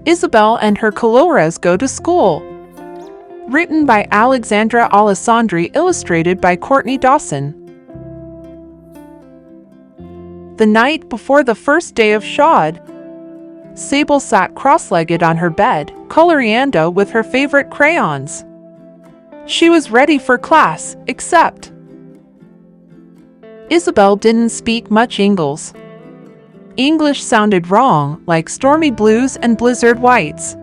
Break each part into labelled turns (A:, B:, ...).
A: Isabel and her colores go to school. Written by Alexandra Alessandri, illustrated by Courtney Dawson. The night before the first day of Shod, Sable sat cross-legged on her bed, coloreando with her favorite crayons. She was ready for class, except Isabel didn't speak much English. English sounded wrong, like stormy blues and blizzard whites.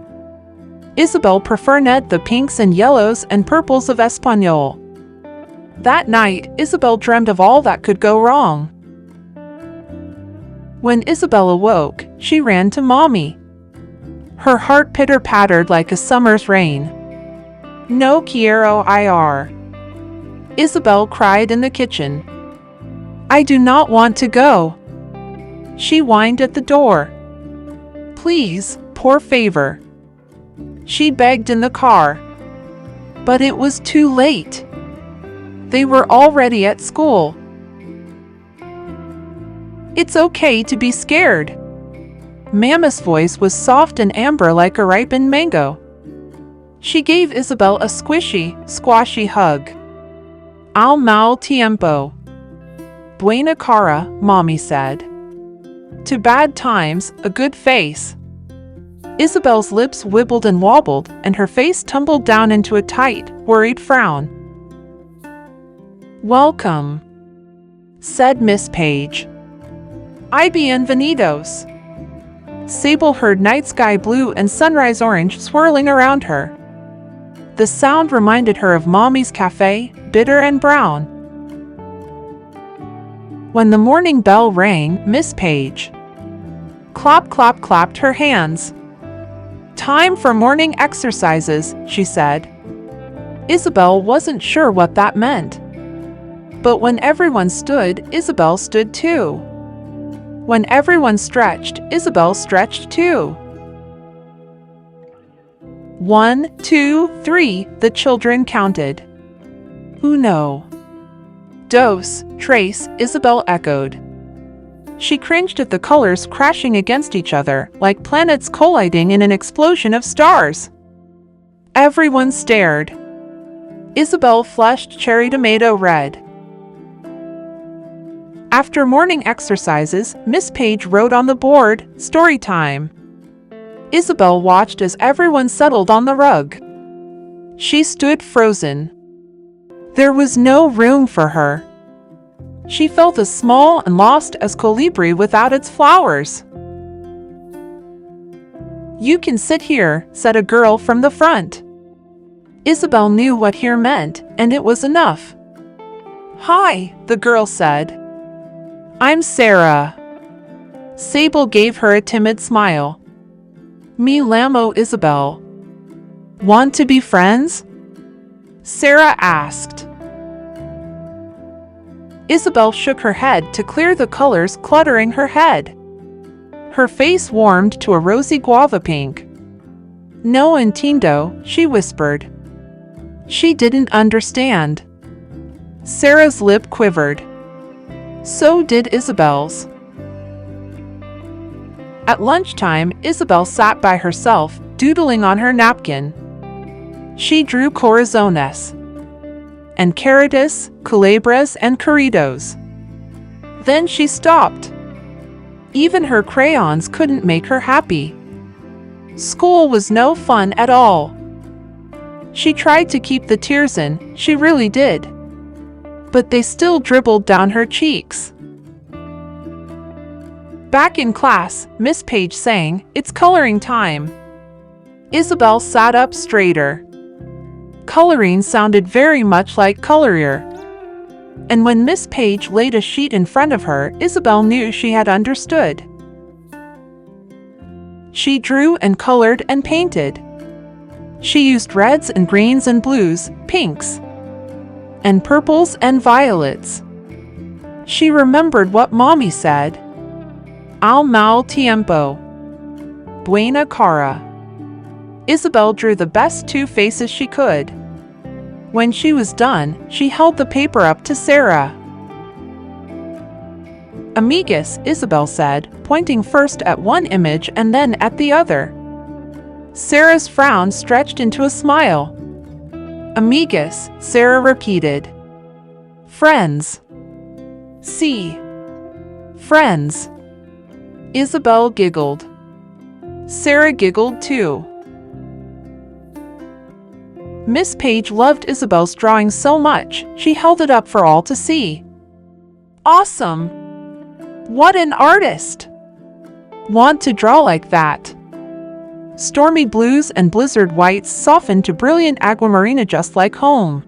A: Isabel preferred the pinks and yellows and purples of Espanol. That night, Isabel dreamed of all that could go wrong. When Isabel awoke, she ran to Mommy. Her heart pitter-pattered like a summer's rain. No quiero ir. Isabel cried in the kitchen. I do not want to go. She whined at the door. Please, por favor. She begged in the car. But it was too late. They were already at school. It's okay to be scared. Mama's voice was soft and amber like a ripened mango. She gave Isabel a squishy, squashy hug. Al mal tiempo. Buena cara, Mommy said. To bad times, a good face. Isabel's lips wibbled and wobbled, and her face tumbled down into a tight, worried frown. Welcome, said Miss Page. I bienvenidos. Sable heard night sky blue and sunrise orange swirling around her. The sound reminded her of Mommy's cafe, bitter and brown. When the morning bell rang, Miss Page clap, clap, clapped her hands. Time for morning exercises, she said. Isabel wasn't sure what that meant. But when everyone stood, Isabel stood too. When everyone stretched, Isabel stretched too. 1, 2, 3, the children counted. Uno. Dos, tres, Isabel echoed. She cringed at the colors crashing against each other, like planets colliding in an explosion of stars. Everyone stared. Isabel flushed cherry tomato red. After morning exercises, Miss Page wrote on the board, "Story time." Isabel watched as everyone settled on the rug. She stood frozen. There was no room for her. She felt as small and lost as colibri without its flowers. You can sit here, said a girl from the front. Isabel knew what here meant, and it was enough. Hi, the girl said. I'm Sarah. Sable gave her a timid smile. Me llamo Isabel. Want to be friends? Sarah asked. Isabel shook her head to clear the colors cluttering her head. Her face warmed to a rosy guava pink. No entiendo, she whispered. She didn't understand. Sarah's lip quivered. So did Isabel's. At lunchtime, Isabel sat by herself, doodling on her napkin. She drew corazones and carrotas, culebras, and corridos. Then she stopped. Even her crayons couldn't make her happy. School was no fun at all. She tried to keep the tears in, she really did. But they still dribbled down her cheeks. Back in class, Miss Page sang, "It's coloring time." Isabel sat up straighter. Coloring sounded very much like colorier. And when Miss Page laid a sheet in front of her, Isabel knew she had understood. She drew and colored and painted. She used reds and greens and blues, pinks, and purples and violets. She remembered what Mommy said. Al mal tiempo. Buena cara. Isabel drew the best two faces she could. When she was done, she held the paper up to Sarah. Amigas, Isabel said, pointing first at one image and then at the other. Sarah's frown stretched into a smile. Amigas, Sarah repeated. Friends. See. Friends. Isabel giggled. Sarah giggled too. Miss Page loved Isabel's drawing so much, she held it up for all to see. Awesome! What an artist! Want to draw like that? Stormy blues and blizzard whites softened to brilliant aquamarina just like home.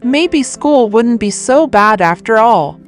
A: Maybe school wouldn't be so bad after all.